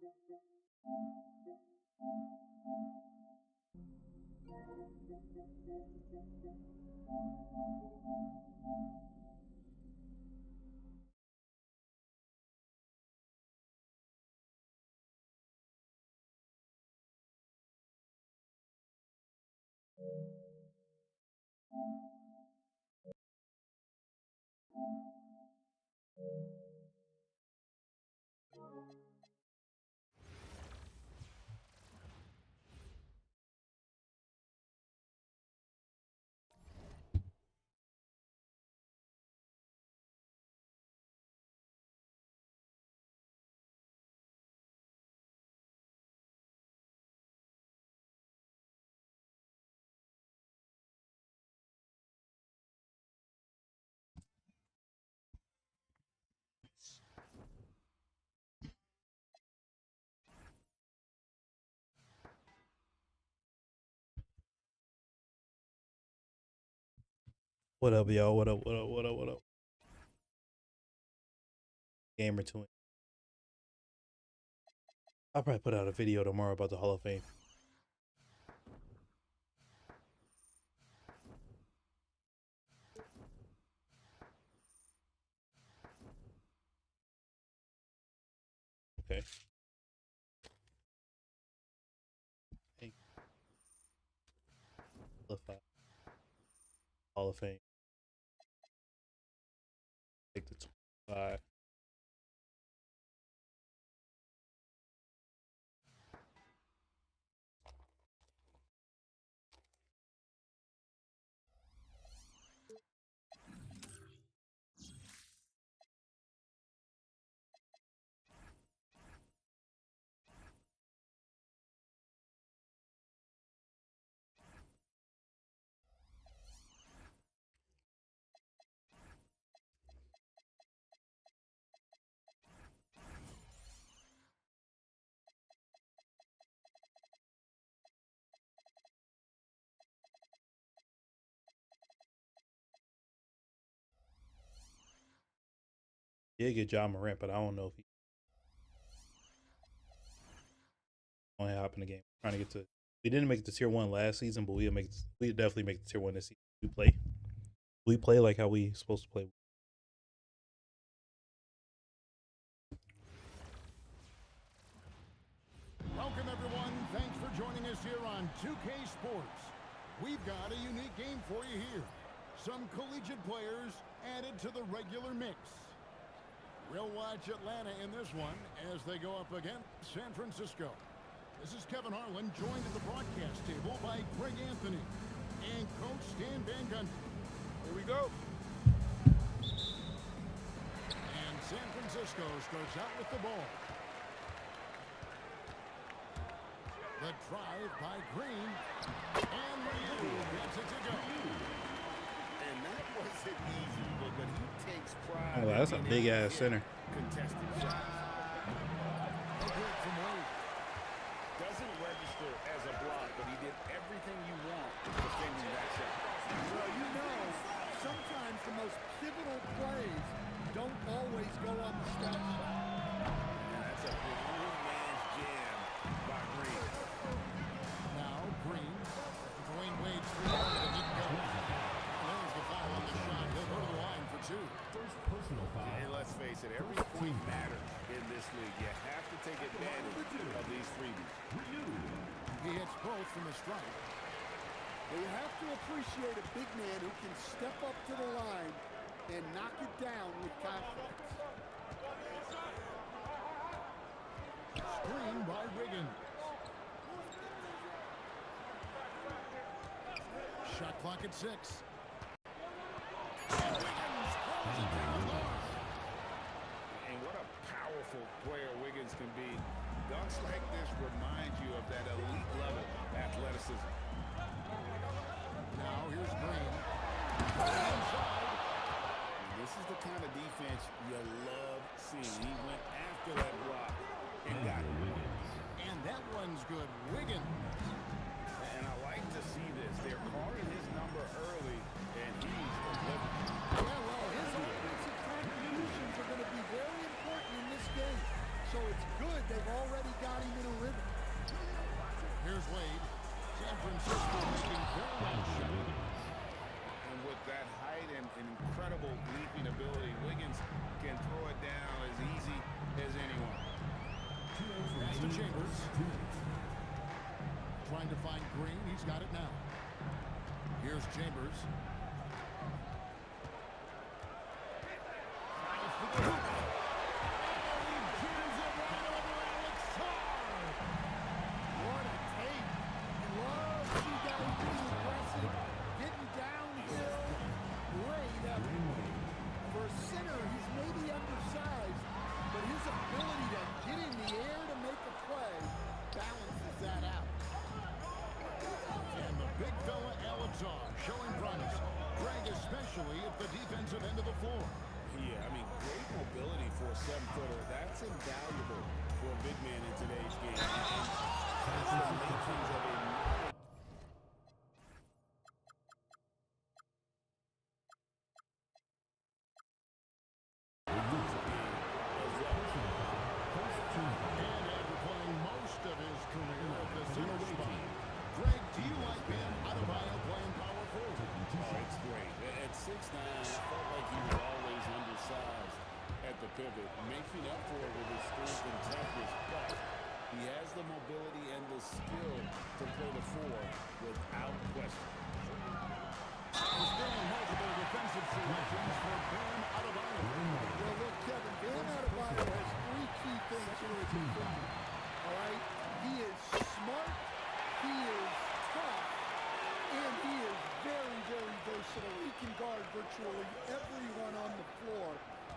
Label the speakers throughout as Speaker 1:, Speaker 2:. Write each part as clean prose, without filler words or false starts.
Speaker 1: What up, y'all? What up? What up? What up? What up? Gamer to it. I'll probably put out a video tomorrow about the Hall of Fame. Okay. Hey. Hall of Fame. Take the 25. Yeah, get John Morant, but I don't know if he only hop in the game. Trying to get to. We didn't make it to tier 1 last season, but we'll definitely make it to tier 1 this season. We play like how we supposed to play.
Speaker 2: Welcome everyone. Thanks for joining us here on 2K Sports. We've got a unique game for you here. Some collegiate players added to the regular mix. We'll watch Atlanta in this one as they go up against San Francisco. This is Kevin Harlan, joined at the broadcast table by Greg Anthony and Coach Stan Van Gundy. Here we go. And San Francisco starts out with the ball. The drive by Green. And Ryu gets it to go.
Speaker 3: And that wasn't easy, but he takes pride.
Speaker 1: Oh, that's a big ass center.
Speaker 3: Contested shot.
Speaker 2: Good from Wade.
Speaker 3: Doesn't register as a block, but he did everything you want defending that shot.
Speaker 4: Well, you know, sometimes the most pivotal plays don't always go on the stat sheet.
Speaker 3: That's a grown man's jam by Green.
Speaker 2: Now Green. Dwayne Wade's free throw that didn't go. There's the foul on the shot. He'll go to the line for 2.
Speaker 5: First personal foul.
Speaker 3: And let's face it, every point matters in this league. You have to take advantage of these freebies.
Speaker 2: He hits both from the strike.
Speaker 4: You have to appreciate a big man who can step up to the line and knock it down with confidence.
Speaker 2: Screen by Wiggins. Shot clock at 6. And Wiggins throws it down low.
Speaker 3: And what a powerful player Wiggins can be. Dunks like this remind you of that elite level athleticism.
Speaker 2: Now here's Green. Inside.
Speaker 3: And this is the kind of defense you love seeing. He went after that block and got it.
Speaker 2: And that one's good. Wiggins.
Speaker 3: And I like to see this. They're calling his number early, and he's delivered.
Speaker 4: Yeah, well, his offensive contributions are going to be very important in this game. So it's good they've already got him in a rhythm.
Speaker 2: Here's Wade. San Francisco making very nice shot.
Speaker 3: And with that height and incredible leaping ability, Wiggins can throw it down as easy as anyone.
Speaker 2: Pass to Chambers. Trying to find Green. He's got it now. Here's Chambers.
Speaker 4: What a take. Love see guys being aggressive, getting downhill. Great effort. For a center, he's maybe undersized, but his ability to get in the air to make a play balances that out.
Speaker 2: And the big fella, Alexar, showing promise. Greg, especially at the defensive end of the floor.
Speaker 3: Yeah, I mean, great mobility for a 7-footer. That's invaluable for a big man in today's game. And that's the makings of a
Speaker 2: And after playing most of his career at the center spot, Greg, do you like being Adebayo playing power forward?
Speaker 3: Oh, it's great. At 6'9", I felt like he was always undersized at the pivot, making up for it with his strength and toughness, but he has the mobility and the skill to play the 4 without question.
Speaker 2: There's still multiple defensive selections for Bam Adebayo.
Speaker 4: Well, look, Kevin, Bam Adebayo has 3 key things for a defender. All right? He is smart, he is tough, and he is very, very versatile. He can guard virtually everyone on the floor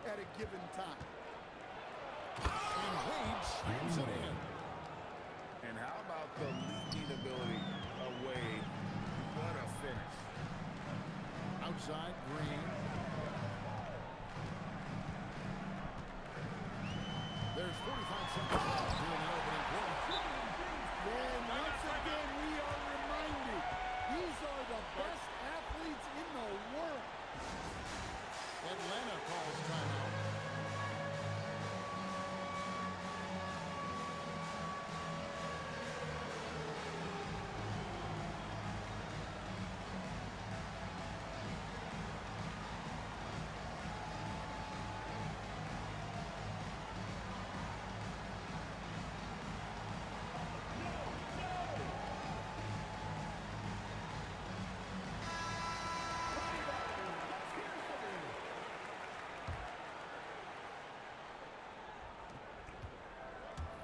Speaker 4: at a given time.
Speaker 2: And Wade slams it in.
Speaker 3: And how about the leaping ability of Wade? What a finish.
Speaker 2: Outside, Green. There's 45 seconds left here in the opening quarter.
Speaker 4: And once again, we are reminded these are the best athletes in the world.
Speaker 2: Atlanta calls timeout.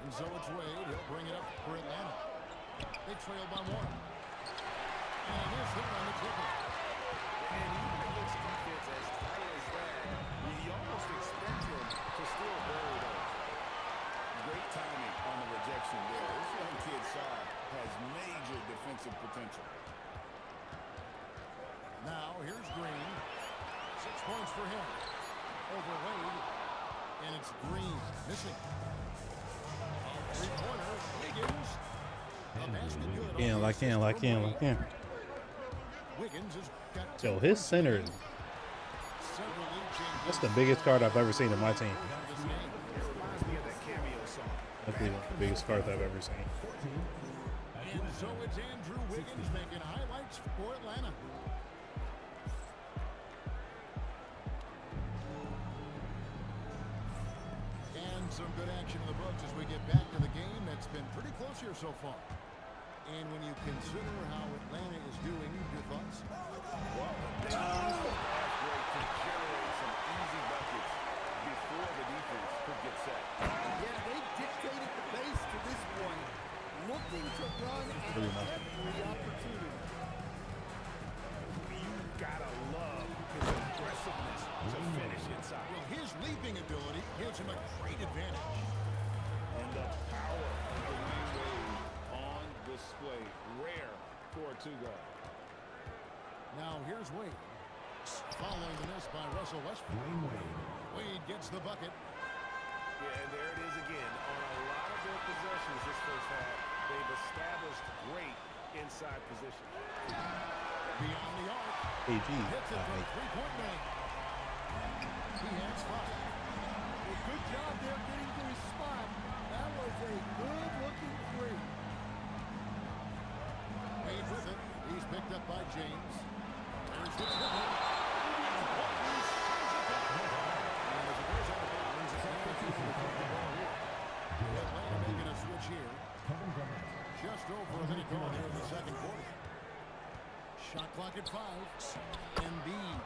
Speaker 2: And so it's Wade. He'll bring it up for Atlanta. They trail by 1. And it is there on the triple.
Speaker 3: And even against defense as tight as that, you almost expect him to still bury those. Great timing on the rejection there. This young kid, Saar, has major defensive potential.
Speaker 2: Now, here's Green. 6 points for him. Over Wade. And it's Green missing. Three-pointer. Wiggins. A basket good.
Speaker 1: Like him.
Speaker 2: Wiggins has got
Speaker 1: Yo, his center,
Speaker 2: several league changes.
Speaker 1: that's the biggest card I've ever seen in my team.
Speaker 2: This game.
Speaker 3: It reminds me of that cameo song.
Speaker 1: Definitely the biggest card I've ever seen.
Speaker 2: And so it's Andrew Wiggins making highlights for Atlanta. And some good action in the books as we get back to the game that's been pretty close here so far. And when you consider how Atlanta is doing, your thoughts?
Speaker 3: Well, they used the fast break to generate some easy buckets before the defense could get set.
Speaker 4: Yeah, they dictated the pace to this point, looking to run at every opportunity.
Speaker 3: You gotta love his aggressiveness to finish inside.
Speaker 2: Well, his leaping ability gives him a great advantage.
Speaker 3: And the power of Dwayne Wade on display. Rare for a 2-guard.
Speaker 2: Now here's Wade. Following the miss by Russell Westbrook. Wade gets the bucket.
Speaker 3: Yeah, and there it is again. On a lot of their possessions this first half, they've established great inside position.
Speaker 2: Beyond the arc.
Speaker 1: AG.
Speaker 2: Hits it from three-point range. He has 5.
Speaker 4: Well, good job there getting to his spot. That was a
Speaker 2: still for a minute going here in the second quarter. Shot clock at 5. Embiid.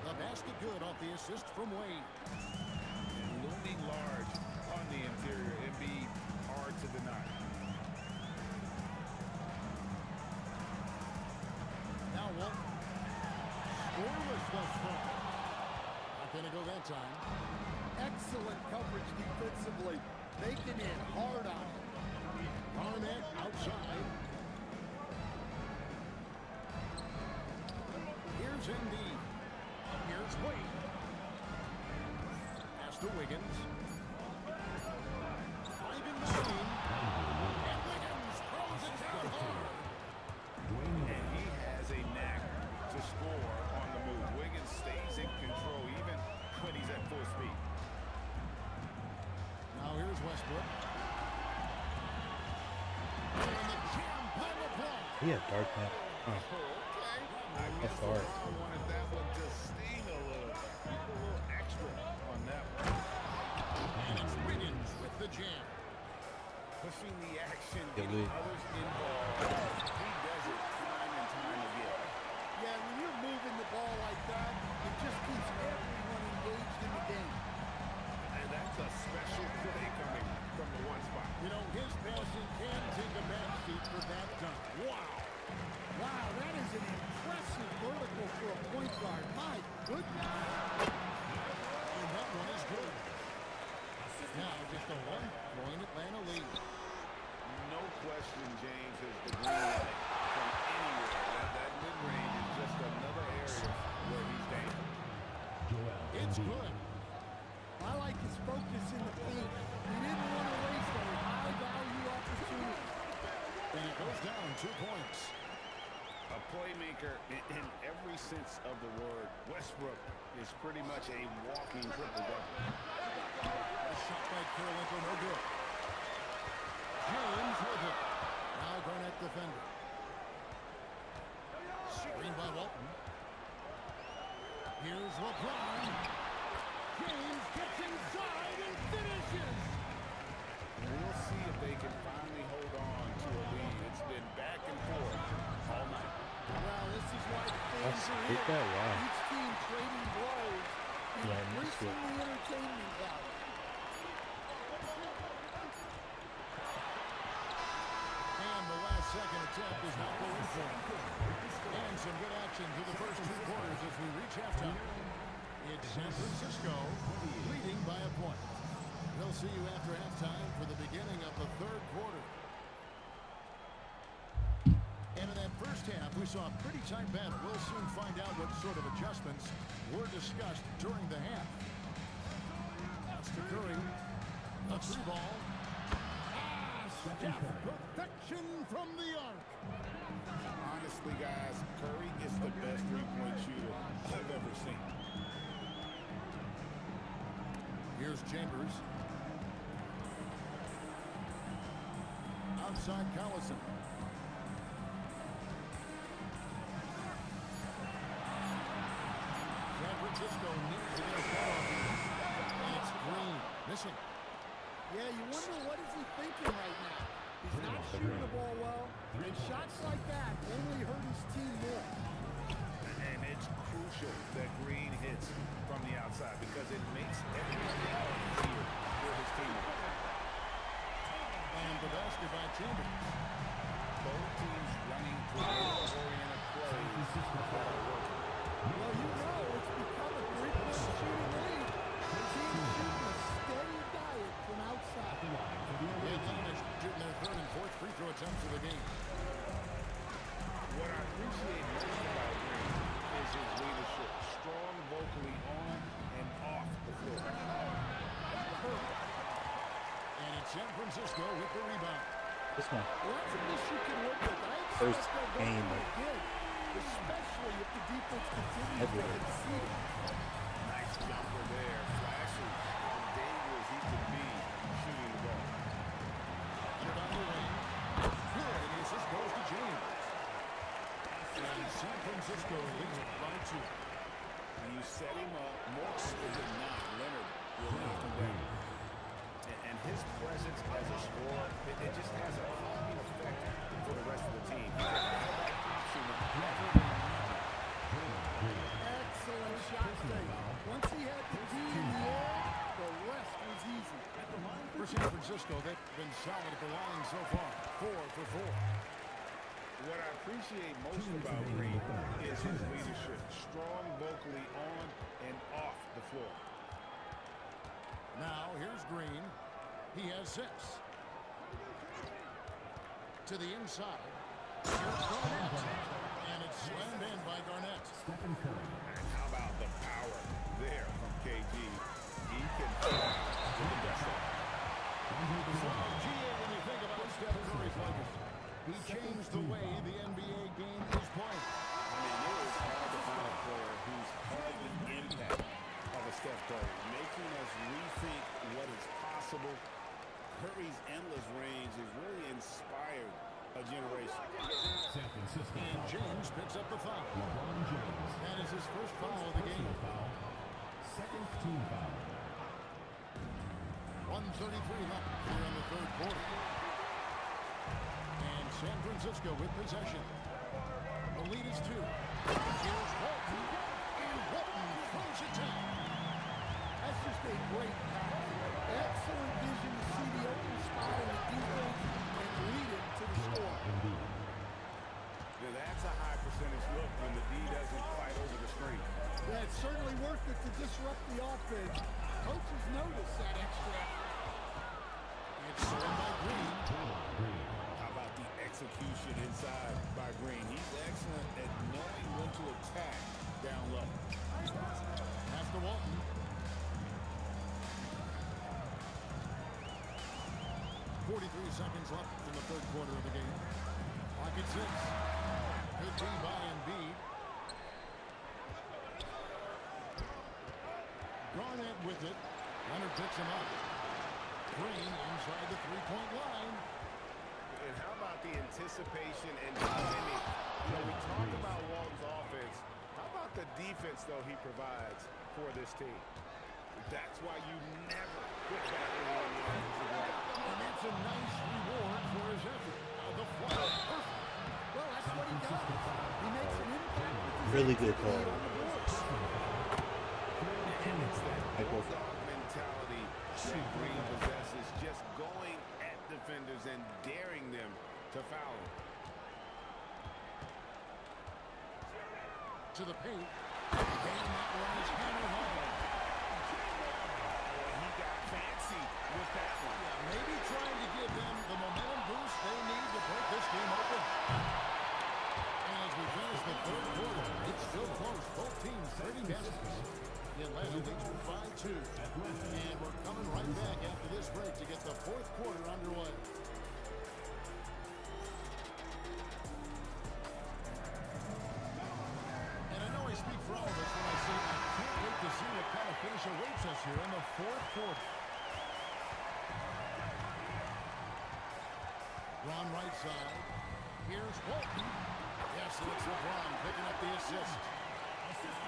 Speaker 2: The basket good off the assist from Wade.
Speaker 3: Looming large on the interior. Embiid, hard to deny.
Speaker 2: Now Walton. Scoreless thus far. Not going to go that time.
Speaker 4: Excellent coverage defensively. Making it hard on him.
Speaker 2: Barnett outside. Here's Embiid. Here's Wade. Pass to Wiggins. 5 in the lane. And Wiggins throws it down hard.
Speaker 3: And he has a knack to score on the move. Wiggins stays in control even when he's at full speed.
Speaker 2: Now here's Westbrook. And the jam by LeBron.
Speaker 1: He had dark net. Huh.
Speaker 3: Okay. I
Speaker 1: That's
Speaker 3: guess
Speaker 1: hard.
Speaker 3: I wanted that one to sting a little extra on that one.
Speaker 2: And it's Wiggins with the jam.
Speaker 3: Pushing the action,
Speaker 1: Yeah,
Speaker 3: getting others involved. He does it time and time again.
Speaker 4: Yeah, when you're moving the ball like that, it just keeps everyone engaged in the game.
Speaker 3: And that's a special play coming from the one spot.
Speaker 2: You know, his passing can take a backseat for that dunk. Wow.
Speaker 4: Wow, that is an impressive vertical for a point guard. My goodness.
Speaker 2: And that one is good. Now just a 1-point Atlanta lead.
Speaker 3: No question, James, is the green light from anywhere. That mid-range is just another area where he's dangerous.
Speaker 2: It's good.
Speaker 4: I like his focus in the paint. He didn't want to waste a high-value opportunity.
Speaker 2: And it goes down 2 points.
Speaker 3: A playmaker in every sense of the word. Westbrook is pretty much a walking triple-double.
Speaker 2: A shot by Kirilenko, no good. James with it. Now Garnett defender. Screen by Walton. Here's LeBron. James gets inside and finishes.
Speaker 3: We'll see if they can finally hold on to a lead. It's been back and forth all night.
Speaker 4: Well, this is why the fans
Speaker 1: That's
Speaker 4: are
Speaker 1: good
Speaker 4: here.
Speaker 1: that, wow.
Speaker 4: Each team trading blows,
Speaker 1: Yeah, that's
Speaker 4: increasing
Speaker 1: good.
Speaker 4: the entertainment value.
Speaker 2: And the last second attempt is not going for him. And some good action through the first 2 quarters as we reach halftime. It's San Francisco leading by a point. We'll see you after halftime for the beginning of the third quarter. And in that first half, we saw a pretty tight battle. We'll soon find out what sort of adjustments were discussed during the half. Pass to Curry. A 3-ball. Steph, perfection from the arc.
Speaker 3: Honestly, guys, Curry is the best three-point shooter I've ever seen.
Speaker 2: Here's Chambers. Outside Collison. San Francisco needs to get a shot off here. And it's Green. Missing.
Speaker 4: Yeah, you wonder what is he thinking right now. He's not shooting the ball well, and shots like that only hurt his team more.
Speaker 3: And it's crucial that Green hits from the outside because it makes everything easier for his team.
Speaker 2: And the basket by Chambers.
Speaker 3: Both teams running perimeter-oriented plays.
Speaker 4: Well, you know it's become a three-point shooting league. The team's shooting a steady diet from outside.
Speaker 2: The Atlanta shooting their third and fourth free throw attempts of the game.
Speaker 3: What I appreciate most about Green is his leadership. Strong vocally on and off the floor.
Speaker 2: And it's San Francisco with the rebound.
Speaker 1: This one.
Speaker 4: Well, that's a miss you can work with. I
Speaker 1: First
Speaker 4: expect they'll
Speaker 1: game,
Speaker 4: go
Speaker 1: like,
Speaker 4: again, especially if the defense continues to
Speaker 1: everywhere.
Speaker 4: concede.
Speaker 3: Nice jumper there. Flashes. As dangerous he can be shooting the ball.
Speaker 2: Put it on the wing. Good. And the assist goes to James. And San Francisco leads it by 2.
Speaker 3: When you set him up, more often than not, Leonard will knock him down. And his
Speaker 5: his presence as a scorer, it just has a calming effect for the rest of the team.
Speaker 4: Excellent shot fake. Once he had the D in the air, the rest was easy.
Speaker 2: For San Francisco, they've been solid at the line so far. 4 for 4.
Speaker 3: What I appreciate most about Green is his leadership. Strong vocally on and off the floor.
Speaker 2: Now, here's Green. He has 6. To the inside. Here's Garnett. And it's slammed in by Garnett.
Speaker 3: And how about the power there from KG? He can do the best of it.
Speaker 2: So, GA, when you think about Steph Curry's legacy, he changed the way the NBA game is played.
Speaker 3: I mean, it is hard to find a player who's had the impact of a Steph Curry, making us rethink what is possible. Curry's endless range has really inspired a generation.
Speaker 2: And James picks up the foul. That is his first foul of the game.
Speaker 6: Second team foul.
Speaker 2: 1:33 left here in the third quarter. And San Francisco with possession. The lead is 2. Here's Walton. And Walton throws it down.
Speaker 4: That's just a great pass. Excellent vision to see the open spot in the defense and lead it to the score.
Speaker 3: Now, that's a high percentage look when the D doesn't fight over the screen.
Speaker 4: Yeah, it's certainly worth it to disrupt the offense. Coaches notice that extra effort.
Speaker 2: It's stolen by Green.
Speaker 3: How about the execution inside by Green? He's excellent at knowing when to attack down low.
Speaker 2: Pass to Walton. 43 seconds left in the third quarter of the game. Clock at 6. Good D by Embiid. Garnett with it. Leonard picks him up. Green inside the three-point line.
Speaker 5: And how about the anticipation and defending? You know, we talk about Walton's offense. How about the defense, though, he provides for this team?
Speaker 3: That's why you never put that on the offensive line.
Speaker 2: And that's a nice reward for his effort. The fly is perfect.
Speaker 4: Well, that's what he does. He makes an impact with his
Speaker 1: Really good call.
Speaker 4: activity on the board.
Speaker 3: And it's that bulldog mentality that Green possesses, just going at defenders and daring them to foul him.
Speaker 2: To the paint. And that one is hammered home.
Speaker 3: He got fancy with that one.
Speaker 2: Maybe trying to give them the momentum boost they need to break this game open. And as we finish the third quarter, it's still close. Both teams 30 baskets. The Atlanta leads with 5-2. And we're coming right back after this break to get the fourth quarter underway. And I know I speak for all of us when I say I can't wait to see what kind of finish awaits us here in the fourth quarter. Ron right side. Here's Walton. Yes, it's LeBron picking up the assist.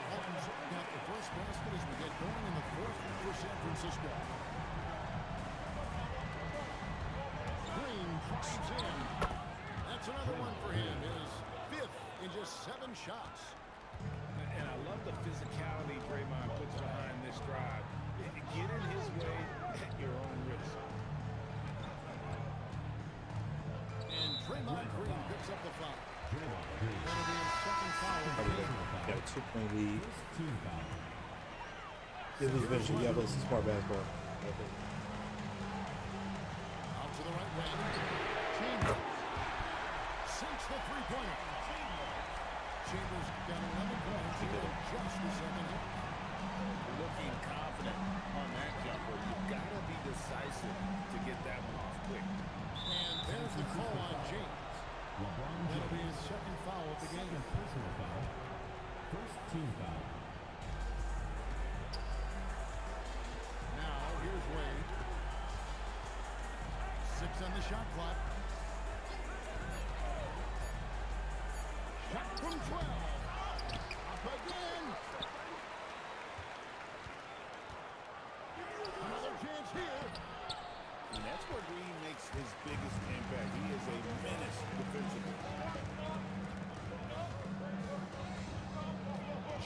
Speaker 2: Walton's got the first basket as we get going in the fourth for San Francisco. Green drives in. That's another one for him. His 5th in just 7 shots.
Speaker 3: And I love the physicality Draymond puts behind this drive. Get in his way at your own risk.
Speaker 2: And Draymond Green picks up the foul. That'll be his second foul of the game.
Speaker 1: Got a 2-point lead.
Speaker 6: Team foul.
Speaker 1: This was finishing. Yeah, but this is smart basketball.
Speaker 2: Out to the right wing. Chambers sinks the three-pointer. Chambers got 11 points here in just the second half.
Speaker 3: Looking confident on that jumper. You've got to be decisive to get that one off quick.
Speaker 2: And there's the call on James. That'll be his second foul of the game.
Speaker 6: Personal foul. First team foul.
Speaker 2: Now, here's Wade. 6 on the shot clock. Shot from 12. Up again. Another chance here.
Speaker 3: And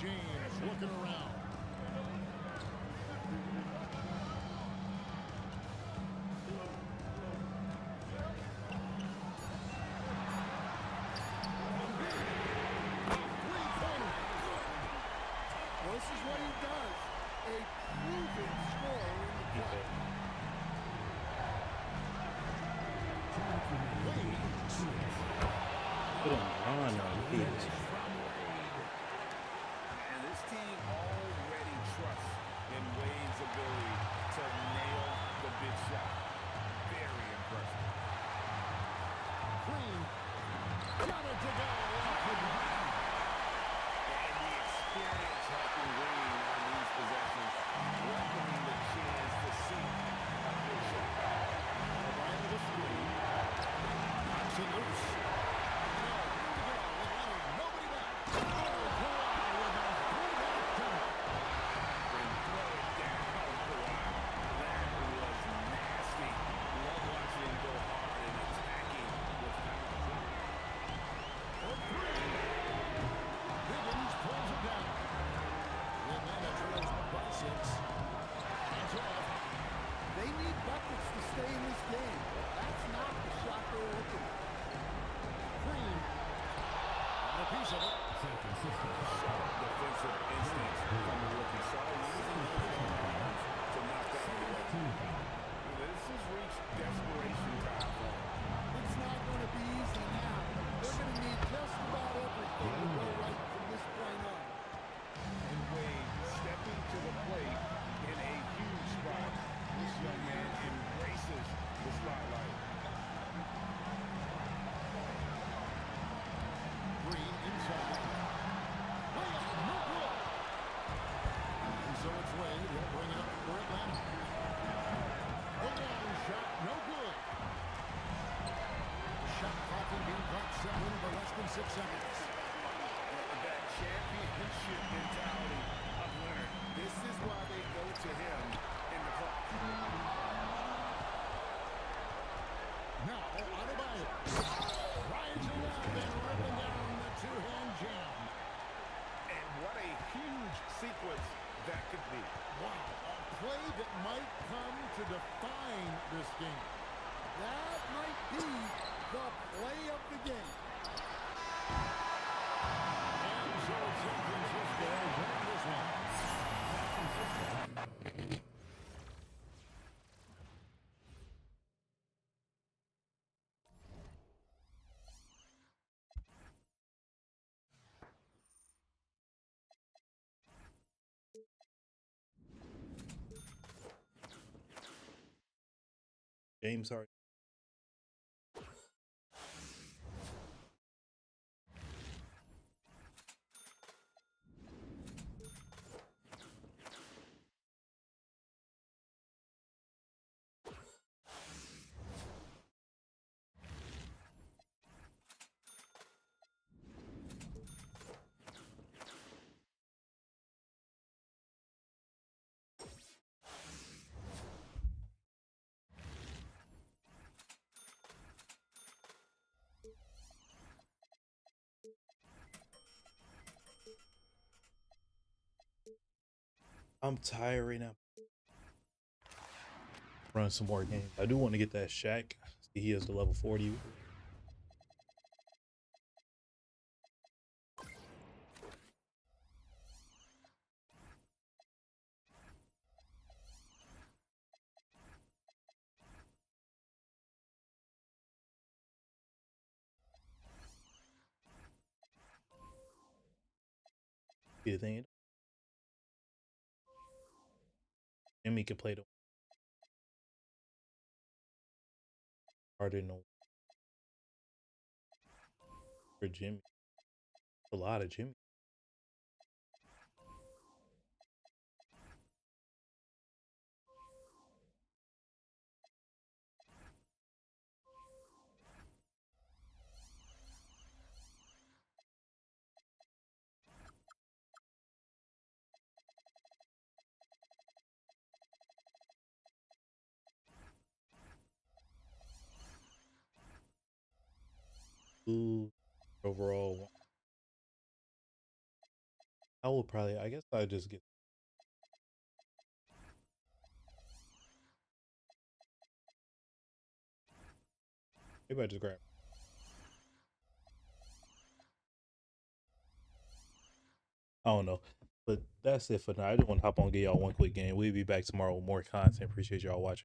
Speaker 2: James looking around.
Speaker 4: Well, this is what he does. A proven scorer in the play.
Speaker 1: Put him on Wade.
Speaker 5: And this team already trusts in Wade's ability to nail the big shot. Very impressive.
Speaker 2: Green got it to go off the ground.
Speaker 5: And the experience helping Wade on these possessions, welcoming the chance to see a big shot.
Speaker 2: Right to the screen. Knocks it loose. Nobody back. Oh, Kawhi with a pullback dunk.
Speaker 5: And throw it down. Wow. That was nasty. Love watching him go hard and attacking with power.
Speaker 2: For three. Higgins pulls it down. Atlanta trails by 6. Hands off.
Speaker 4: They need buckets to stay in this game. That's not the shot they're looking for.
Speaker 2: Green. On a piece of it.
Speaker 6: San Francisco foul.
Speaker 5: Sharp defensive instincts from the rookie. Saw using his arms to knock that one away.
Speaker 6: Team foul.
Speaker 5: This has reached desperation time for him.
Speaker 4: It's not going to be easy now. They're going to need just about everything to go right from this point on.
Speaker 5: And Wade stepping to the plate in a huge spot. This young man embraces the spotlight.
Speaker 2: Green inside. Layup, no good. And so it's Wade. He'll bring it up for Atlanta. The long shot, no good. Shot clock and being caught settling for less than 6 seconds.
Speaker 5: That championship mentality of Leonard. This is why they go to him in the clutch.
Speaker 2: Now, Adebayo. Rising up and ripping down the two-hand jam.
Speaker 5: And what a huge sequence that could be.
Speaker 2: Wow, a play that might come to define this game.
Speaker 4: That might be the play of the game.
Speaker 2: And so San Francisco winning this one.
Speaker 1: James Harden. I'm tired right now. Run some more games. I do want to get that Shaq. See, he has the level 40. See the thing. Jimmy can play the harder than for Jimmy. A lot of Jimmy. Ooh, overall I will probably. I guess I just get. Maybe I just grab. I don't know. But that's it for now. I just want to hop on and get y'all one quick game. We'll be back tomorrow with more content. Appreciate y'all watching.